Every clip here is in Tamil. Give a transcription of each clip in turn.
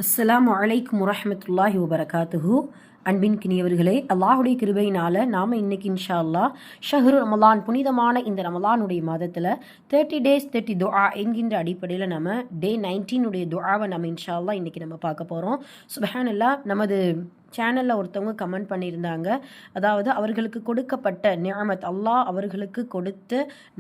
அஸ்ஸலாமு அலைக்கும் வரஹ்மத்துல்லாஹி வபரகாத்துஹு. அன்பின் கினியவர்களே, அல்லாஹுடைய கிருபையினால் நாம் இன்னைக்கு இன்ஷா அல்லாஹ் ஷஹ்ரு ரமலான், புனிதமான இந்த ரமலானுடைய மாதத்தில் 30 days 30 துஆ என்கின்ற அடிப்படையில் நம்ம டே 19 துஆவை நம்ம இன்ஷா அல்லாஹ் இன்றைக்கி நம்ம பார்க்க போகிறோம். சுப்ஹானல்லாஹ், நமது சேனலில் ஒருத்தவங்க கமெண்ட் பண்ணியிருந்தாங்க. அதாவது அவர்களுக்கு கொடுக்கப்பட்ட நிஅமத், அல்லாஹ் அவர்களுக்கு கொடுத்த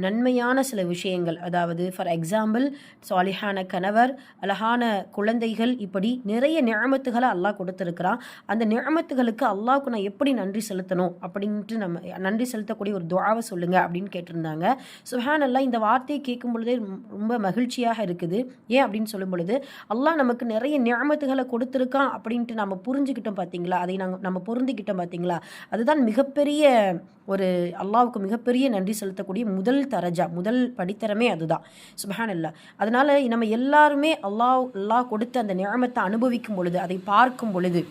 நன்மையான சில விஷயங்கள், அதாவது ஃபார் எக்ஸாம்பிள் சாலிஹான கணவர், அழகான குழந்தைகள், இப்படி நிறைய நிஅமத்துகளை அல்லாஹ் கொடுத்துருக்கிறான். அந்த நிஅமத்துகளுக்கு அல்லாஹ்வுக்கு நான் எப்படி நன்றி செலுத்தணும் அப்படின்ட்டு நம்ம நன்றி செலுத்தக்கூடிய ஒரு துஆவை சொல்லுங்கள் அப்படின்னு கேட்டிருந்தாங்க. சுப்ஹானல்லாஹ், இந்த வார்த்தையை கேட்கும் பொழுதே ரொம்ப மகிழ்ச்சியாக இருக்குது. ஏன் அப்படின்னு சொல்லும் பொழுது, அல்லாஹ் நமக்கு நிறைய நிஅமத்துகளை கொடுத்துருக்கான் அப்படின்ட்டு நம்ம புரிஞ்சுக்கிட்டோம் பார்த்தீங்களா, அதை நம்ம பொருந்திக்கிட்டோம் பார்த்தீங்களா, அதுதான் மிகப்பெரிய ஒரு அல்லாஹ்வுக்கு மிகப்பெரிய நன்றி செலுத்தக்கூடிய முதல் தரஜா, முதல் படித்தரமே அதுதான். சுப்ஹானல்லாஹ், அதனால் நம்ம எல்லாருமே அல்லாஹ் கொடுத்த அந்த நிஅமத்தை அனுபவிக்கும் பொழுது, அதை பார்க்கும் பொழுது,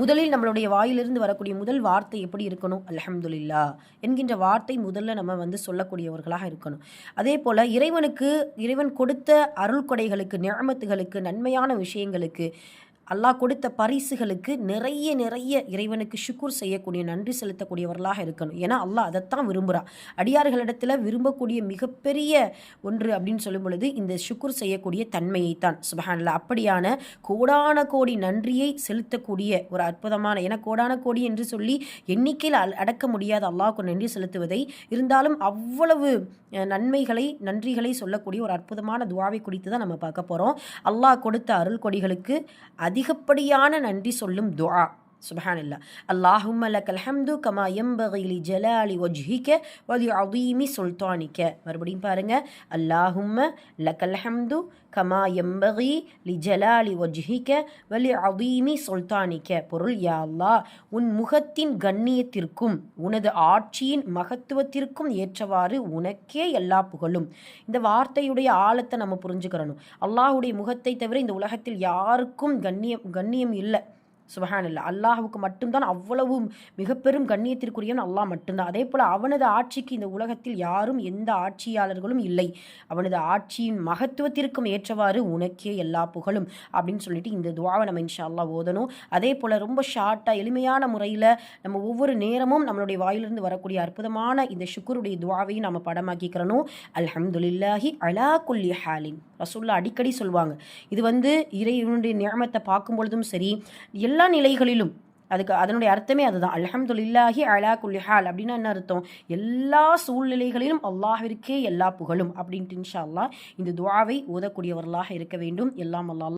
முதலில் நம்மளுடைய வாயிலிருந்து வரக்கூடிய முதல் வார்த்தை எப்படி இருக்கணும்? அல்ஹம்துலில்லாஹ் என்கின்ற வார்த்தை முதல்ல நம்ம சொல்லக்கூடியவர்களாக இருக்கணும். அதே போல் இறைவன் கொடுத்த அருள் கொடைகளுக்கு, நிஅமத்துகளுக்கு, நன்மையான விஷயங்களுக்கு, அல்லாஹ் கொடுத்த பரிசுகளுக்கு நிறைய இறைவனுக்கு ஷுக்குர் செய்யக்கூடிய, நன்றி செலுத்தக்கூடியவர்களாக இருக்கணும். ஏன்னா அல்லாஹ் அதைத்தான் விரும்புகிறான். அடியார்களிடத்தில் விரும்பக்கூடிய மிகப்பெரிய ஒன்று அப்படின்னு சொல்லும் பொழுது இந்த ஷுக்குர் செய்யக்கூடிய தன்மையைத்தான். சுப்ஹானல்லாஹ், அப்படியான கோடான கோடி நன்றியை செலுத்தக்கூடிய ஒரு அற்புதமான, ஏன்னா கோடான கோடி என்று சொல்லி எண்ணிக்கையில் அடக்க முடியாத அல்லாஹ்வுக்கு நன்றி செலுத்துவதை, இருந்தாலும் அவ்வளவு நன்றிகளை சொல்லக்கூடிய ஒரு அற்புதமான துஆவை குறித்து தான் நம்ம பார்க்க போகிறோம். அல்லாஹ் கொடுத்த அருள் கொடிகளுக்கு அதிகப்படியான நன்றி சொல்லும் துஆ. சுப்ஹானல்லாஹ், அல்லாஹும்ம லக்கல் ஹம்து கமா யம்பகி லி ஜலாலி வஜ்ஹிக வ லி அதீமி சுல்தானிக. மறுபடியும் பாருங்க, அல்லாஹும்ம லக்கல் ஹம்து கமா யம்பகி லி ஜலாலி வஜ்ஹிக வ லி அதீமி சுல்தானிக. பொருள், யா அல்லாஹ், உன் முகத்தின் கண்ணியத்திற்கும் உனது ஆட்சியின் மகத்துவத்திற்கும் ஏற்றவாறு உனக்கே எல்லா புகழும். இந்த வார்த்தையுடைய ஆழத்தை நம்ம புரிஞ்சுக்கிறணும். அல்லாஹுடைய முகத்தை தவிர இந்த உலகத்தில் யாருக்கும் கண்ணியம் இல்லை. சுப்ஹானல்லாஹ், அல்லாஹ்வுக்கு மட்டும்தான் அவ்வளவு மிக பெரும் கண்ணியத்திற்குரியவன் அல்லாஹ் மட்டும்தான். அதே போல் அவனது ஆட்சிக்கு இந்த உலகத்தில் யாரும், எந்த ஆட்சியாளர்களும் இல்லை. அவனது ஆட்சியின் மகத்துவத்திற்கும் ஏற்றவாறு உனக்கே எல்லா புகழும் அப்படின்னு சொல்லிட்டு இந்த துஆவை நம்ம இன்ஷா அல்லாஹ் ஓதணும். அதே போல் ரொம்ப ஷார்ட்டாக எளிமையான முறையில் நம்ம ஒவ்வொரு நேரமும் நம்மளுடைய வாயிலிருந்து வரக்கூடிய அற்புதமான இந்த ஷுக்குருடைய துஆவையும் நம்ம படமாக்கிக்கிறணும். அல்ஹம்துலில்லாஹி அலா குல்லி ஹாலின். ரசூலுல்லாஹ் அடிக்கடி சொல்லுவாங்க. இது இறைவனுடைய நிஅமத்தை பார்க்கும் பொழுதும் சரி, எல்லா நிலைகளிலும், அதனுடைய அர்த்தமே அதுதான். அல்ஹம்துலில்லாஹி அலா குல்லி ஹால் அப்படின்னா என்ன அர்த்தம்? எல்லா சூழ்நிலைகளிலும் அல்லாஹ்விற்கே எல்லா புகழும் அப்படின்ட்டு இன்ஷா அல்லாஹ் இந்த துஆவை ஓதக்கூடியவர்களாக இருக்க வேண்டும். எல்லாம் அல்லாஹ்